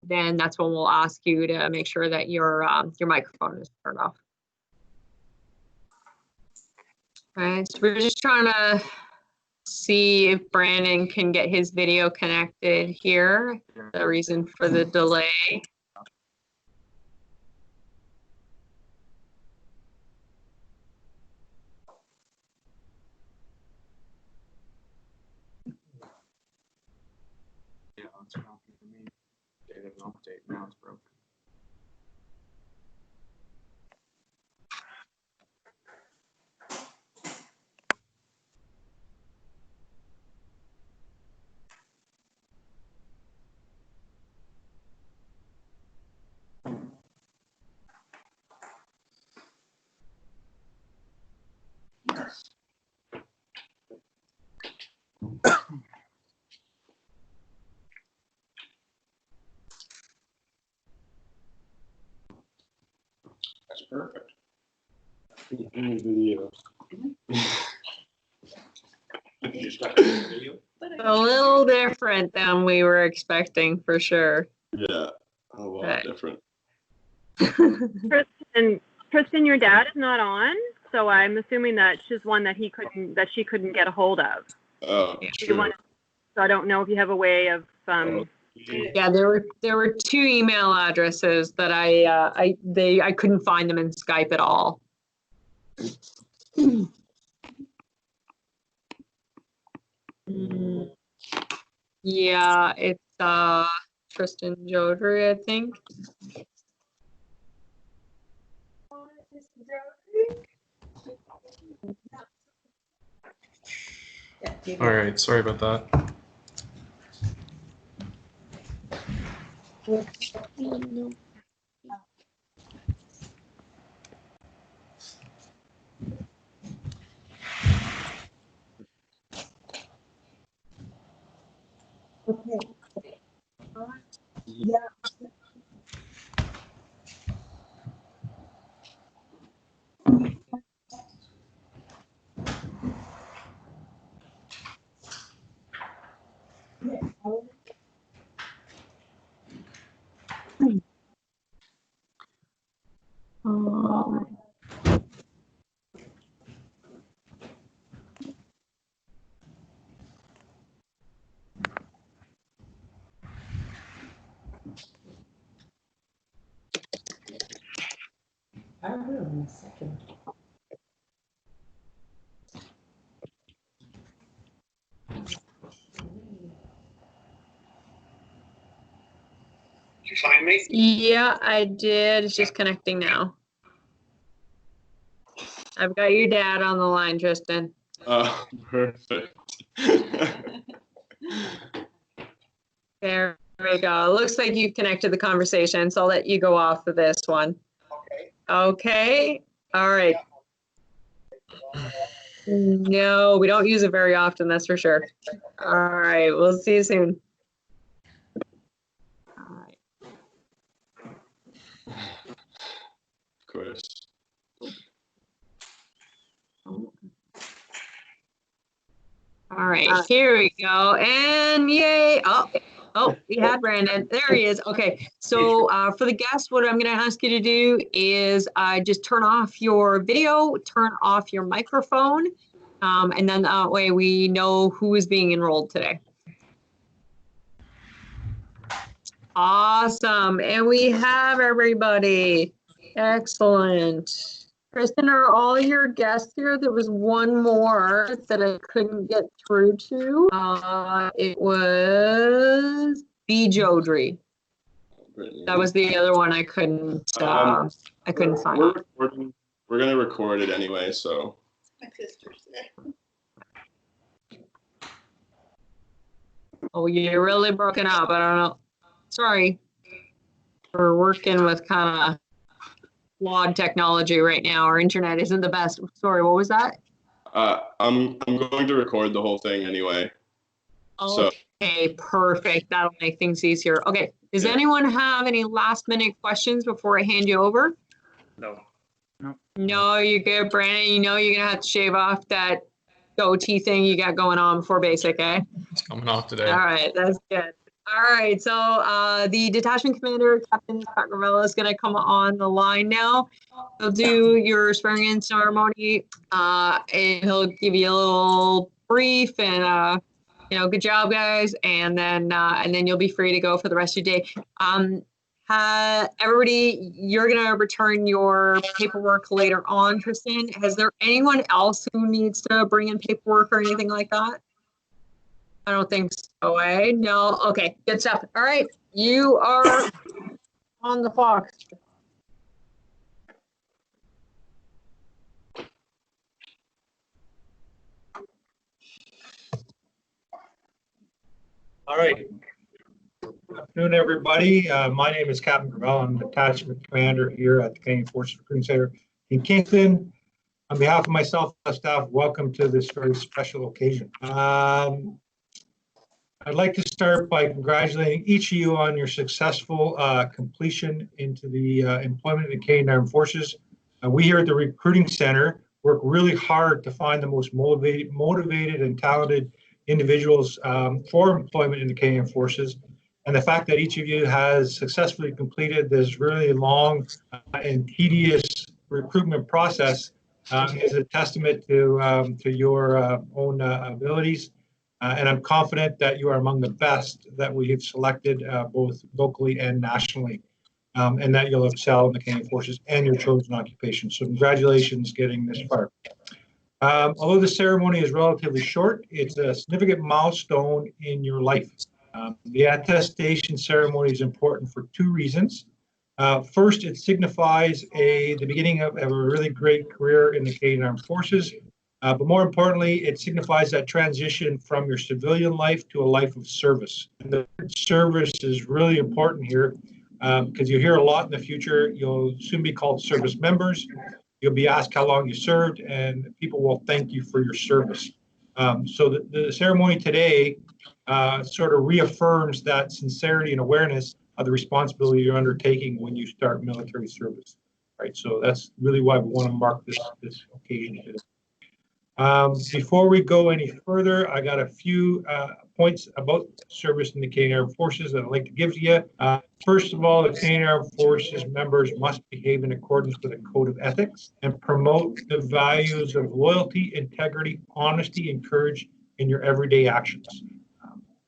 then that's when we'll ask you to make sure that your microphone is turned off. All right, so we're just trying to see if Brandon can get his video connected here. The reason for the delay. Yeah, it's broken for me. Data update, now it's broken. That's perfect. Any video. A little different than we were expecting, for sure. Yeah, a lot different. Kristen, your dad is not on, so I'm assuming that she's one that she couldn't get a hold of. Oh, true. So I don't know if you have a way of. Yeah, there were 2 email addresses that I couldn't find them in Skype at all. Yeah, it's Tristan Jodry, I think. All right, sorry about that. Okay. Yeah. I don't know, in a second. Did you find me? Yeah, I did. It's just connecting now. I've got your dad on the line, Tristan. Oh, perfect. There we go. Looks like you've connected the conversation, so I'll let you go off of this one. Okay. Okay. All right. No, we don't use it very often, that's for sure. All right, we'll see you soon. All right. Of course. All right, here we go. And yay. Oh, we had Brandon. There he is. Okay, so for the guests, what I'm going to ask you to do is just turn off your video, turn off your microphone, and then that way we know who is being enrolled today. Awesome. And we have everybody. Excellent. Kristen, are all your guests here? There was one more that I couldn't get through to. It was B. Jodry. That was the other one I couldn't find. We're gonna record it anyway, so. My sister's there. Oh, you're really broken up. I don't know. Sorry. We're working with kind of flawed technology right now. Our internet isn't the best. Sorry, what was that? I'm going to record the whole thing anyway. Okay, perfect. That'll make things easier. Okay, does anyone have any last minute questions before I hand you over? No. No, you're good, Brandon. You know you're gonna have to shave off that goatee thing you got going on before basic, eh? It's coming off today. All right, that's good. All right, so the detachment commander, Captain Scott Gravella, is going to come on the line now. He'll do your swearing-in ceremony, and he'll give you a little brief and, good job, guys, and then you'll be free to go for the rest of your day. Everybody, you're going to return your paperwork later on, Tristan. Has there anyone else who needs to bring in paperwork or anything like that? I don't think so, eh? No. Okay, good stuff. All right, you are on the clock. All right. Good afternoon, everybody. My name is Captain Gravel. I'm the Detachment Commander here at the Canadian Forces Recruiting Center in Kingston. On behalf of myself and the staff, welcome to this very special occasion. I'd like to start by congratulating each of you on your successful completion into the employment in the Canadian Armed Forces. We here at the Recruiting Center work really hard to find the most motivated and talented individuals for employment in the Canadian Forces. And the fact that each of you has successfully completed this really long and tedious recruitment process is a testament to your own abilities. And I'm confident that you are among the best that we have selected both locally and nationally, and that you'll excel in the Canadian Forces and your chosen occupation. So congratulations getting this far. Although the ceremony is relatively short, it's a significant milestone in your life. The attestation ceremony is important for two reasons. First, it signifies the beginning of a really great career in the Canadian Armed Forces. But more importantly, it signifies that transition from your civilian life to a life of service. And the word service is really important here because you'll hear a lot in the future. You'll soon be called service members. You'll be asked how long you served, and people will thank you for your service. So the ceremony today sort of reaffirms that sincerity and awareness of the responsibility you're undertaking when you start military service. Right. So that's really why we want to mark this occasion today. Before we go any further, I got a few points about service in the Canadian Armed Forces that I'd like to give to you. First of all, the Canadian Armed Forces members must behave in accordance with a code of ethics and promote the values of loyalty, integrity, honesty, and courage in your everyday actions.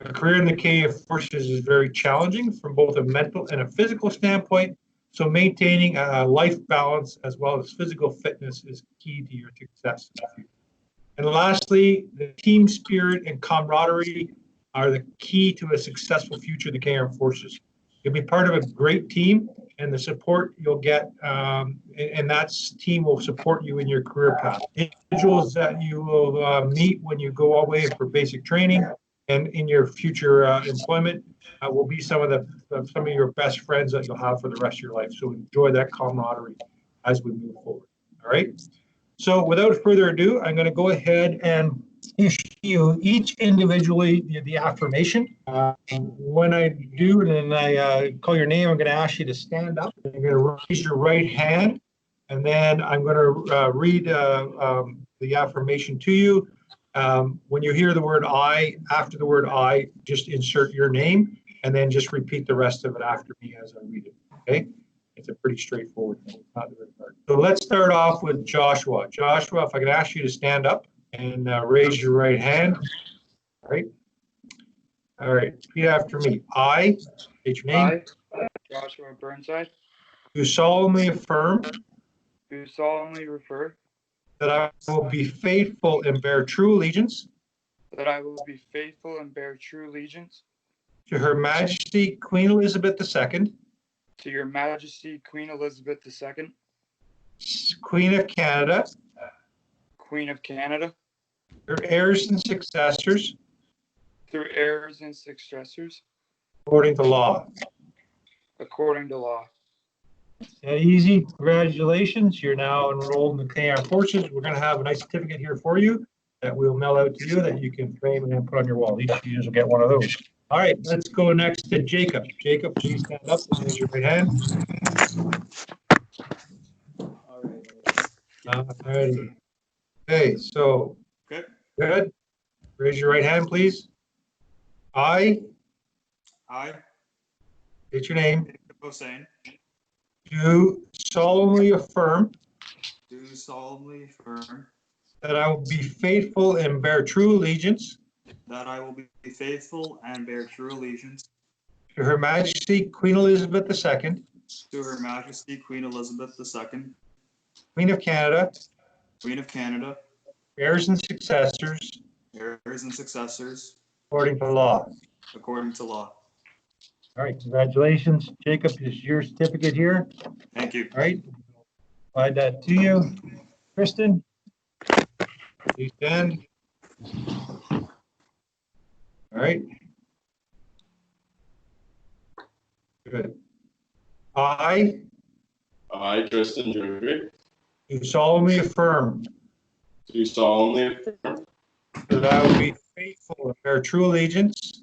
A career in the Canadian Forces is very challenging from both a mental and a physical standpoint, so maintaining a life balance as well as physical fitness is key to your success in the future. And lastly, the team spirit and camaraderie are the key to a successful future of the Canadian Armed Forces. You'll be part of a great team, and the support you'll get, and that team will support you in your career path. Individuals that you will meet when you go away for basic training and in your future employment will be some of your best friends that you'll have for the rest of your life. So enjoy that camaraderie as we move forward. All right. So without further ado, I'm going to go ahead and issue you each individually the affirmation. When I do and I call your name, I'm going to ask you to stand up. You're going to raise your right hand, and then I'm going to read the affirmation to you. When you hear the word I, after the word I, just insert your name, and then just repeat the rest of it after me as I read it. Okay? It's a pretty straightforward thing. Not very hard. So let's start off with Joshua. Joshua, if I could ask you to stand up and raise your right hand. All right. All right. Repeat after me. I, state your name. I, Joshua Burnside, Do solemnly affirm do solemnly refer that I will be faithful and bear true allegiance that I will be faithful and bear true allegiance to Her Majesty Queen Elizabeth II, to Your Majesty Queen Elizabeth II, Queen of Canada, Queen of Canada, her heirs and successors, through heirs and successors, according to law. according to law. Easy. Congratulations. You're now enrolled in the Canadian Armed Forces. We're going to have a nice certificate here for you that we'll mail out to you that you can frame and then put on your wall. Each of you will get one of those. All right, let's go next to Jacob. Jacob, please stand up and raise your right hand. All right. Okay, so good. Raise your right hand, please. I I, state your name, Hossein, do solemnly affirm do solemnly affirm that I will be faithful and bear true allegiance that I will be faithful and bear true allegiance to Her Majesty Queen Elizabeth II, to Her Majesty Queen Elizabeth II, Queen of Canada, Queen of Canada, heirs and successors, heirs and successors, according to law. according to law. All right, congratulations. Jacob, is your certificate here? Thank you. All right, provide that to you. Kristen, please stand. All right. Good. I I, Tristan Drury, do solemnly affirm do solemnly affirm that I will be faithful and bear true allegiance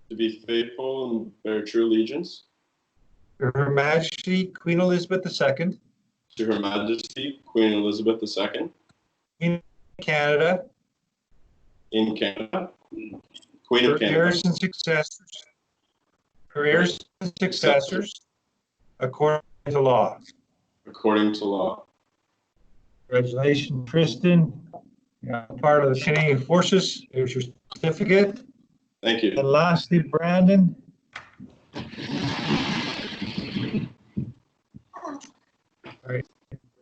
to be faithful and bear true allegiance to Her Majesty Queen Elizabeth II, to Her Majesty Queen Elizabeth II Queen of Canada, in Canada, Queen her of Canada, heirs and successors, according to law. according to law. Congratulations, Tristan. You're part of the Canadian Forces. Here's your certificate. Thank you. And lastly, Brandon.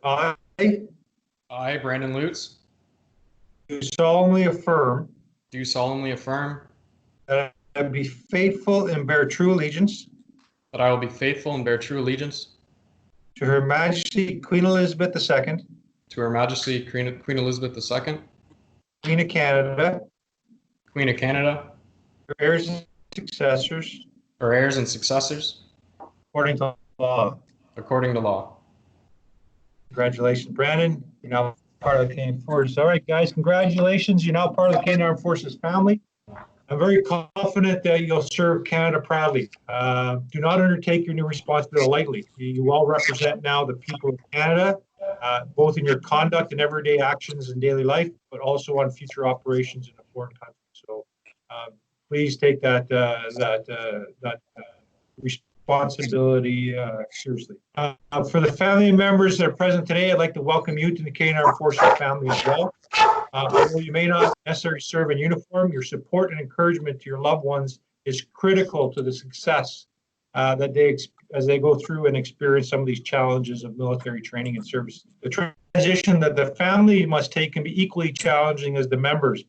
All right. I, Brandon Lutz, Do solemnly affirm do solemnly affirm that I will be faithful and bear true allegiance that I will be faithful and bear true allegiance to Her Majesty Queen Elizabeth II, to Her Majesty Queen Elizabeth II, Queen of Canada, Queen of Canada, her heirs and successors, her heirs and successors, according to law. according to law. Congratulations, Brandon. You're now part of the Canadian Forces. All right, guys, congratulations. You're now part of the Canadian Armed Forces family. I'm very confident that you'll serve Canada proudly. Do not undertake your new responsibility lightly. You all represent now the people of Canada, both in your conduct and everyday actions in daily life, but also on future operations in a foreign country. So please take that responsibility seriously. For the family members that are present today, I'd like to welcome you to the Canadian Armed Forces family as well. Although you may not necessarily serve in uniform, your support and encouragement to your loved ones is critical to the success that as they go through and experience some of these challenges of military training and service. The transition that the family must take can be equally challenging as the members,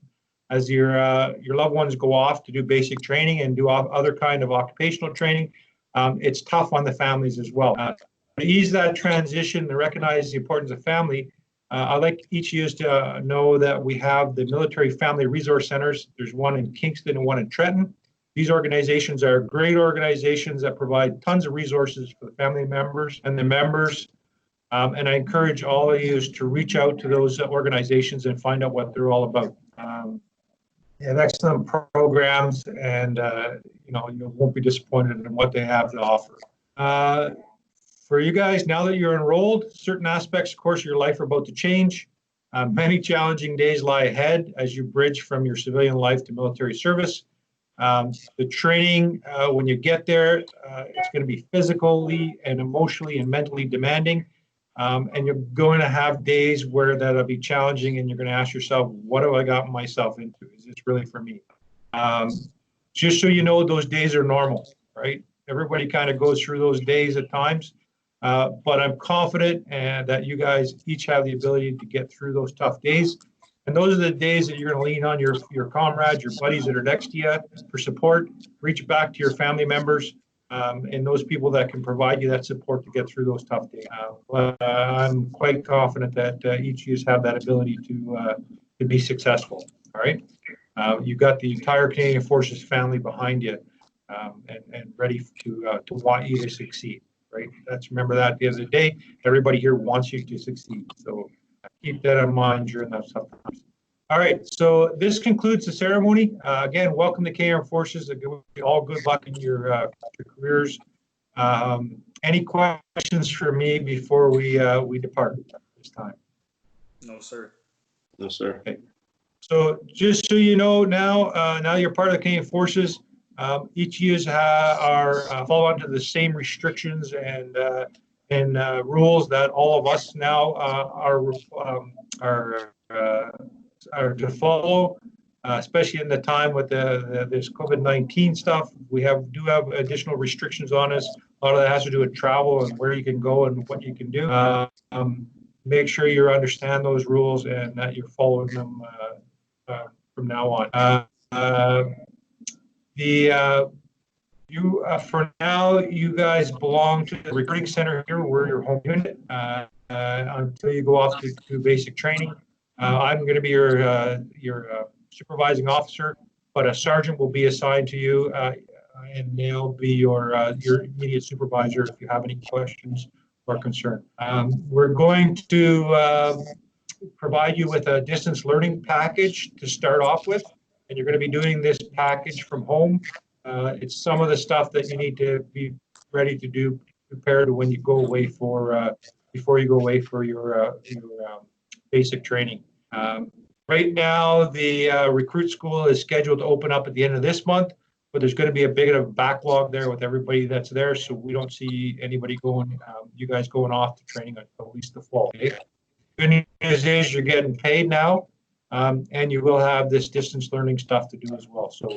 as your loved ones go off to do basic training and do other kind of occupational training. It's tough on the families as well. To ease that transition and recognize the importance of family, I'd like each of you to know that we have the Military Family Resource Centers. There's one in Kingston and one in Trenton. These organizations are great organizations that provide tons of resources for the family members and the members. And I encourage all of you to reach out to those organizations and find out what they're all about. They have excellent programs, and you won't be disappointed in what they have to offer. For you guys, now that you're enrolled, certain aspects, of course, of your life are about to change. Many challenging days lie ahead as you bridge from your civilian life to military service. The training, when you get there, it's going to be physically and emotionally and mentally demanding. And you're going to have days where that'll be challenging, and you're going to ask yourself, what have I gotten myself into? Is this really for me? Just so you know, those days are normal, right? Everybody kind of goes through those days at times. But I'm confident that you guys each have the ability to get through those tough days. And those are the days that you're going to lean on your comrades, your buddies that are next to you for support. Reach back to your family members and those people that can provide you that support to get through those tough days. I'm quite confident that each of you have that ability to be successful. All right. You've got the entire Canadian Forces family behind you and ready to want you to succeed. Right. Remember that at the end of the day, everybody here wants you to succeed. So keep that in mind during those tough times. All right. So this concludes the ceremony. Again, welcome to Canadian Armed Forces. All good luck in your careers. Any questions for me before we depart this time? No, sir. No, sir. Okay. So just so you know, now you're part of the Canadian Forces. Each of you fall under the same restrictions and rules that all of us now are to follow, especially in the time with this COVID-19 stuff. We do have additional restrictions on us. A lot of that has to do with travel and where you can go and what you can do. Make sure you understand those rules and that you're following them from now on. For now, you guys belong to the recruiting center here. We're your home unit until you go off to basic training. I'm going to be your supervising officer, but a sergeant will be assigned to you, and they'll be your immediate supervisor if you have any questions or concern. We're going to provide you with a distance learning package to start off with, and you're going to be doing this package from home. It's some of the stuff that you need to be ready to do prepared to when you go away before you go away for your basic training. Right now, the recruit school is scheduled to open up at the end of this month, but there's going to be a bit of backlog there with everybody that's there, so we don't see anybody you guys going off to training until at least the fall. Okay? Good news is you're getting paid now, and you will have this distance learning stuff to do as well. So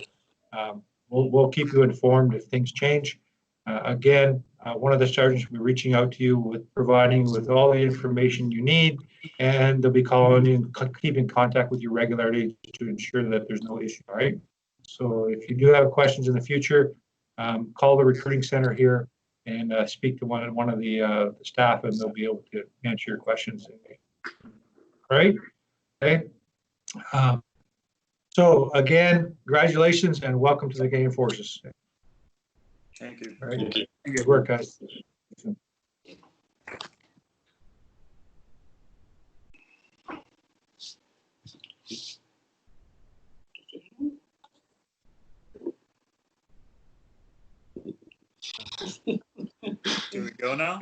we'll keep you informed if things change. Again, one of the sergeants will be reaching out to you providing you with all the information you need, and they'll be calling you and keeping contact with you regularly to ensure that there's no issue. All right. So if you do have questions in the future, call the recruiting center here and speak to one of the staff, and they'll be able to answer your questions. All right. Okay. So again, congratulations and welcome to the Canadian Forces. Thank you. All right. Thank you. Good work, guys. Do we go now?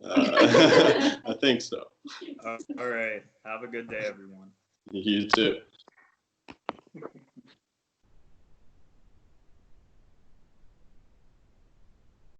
I think so. All right. Have a good day, everyone. You too.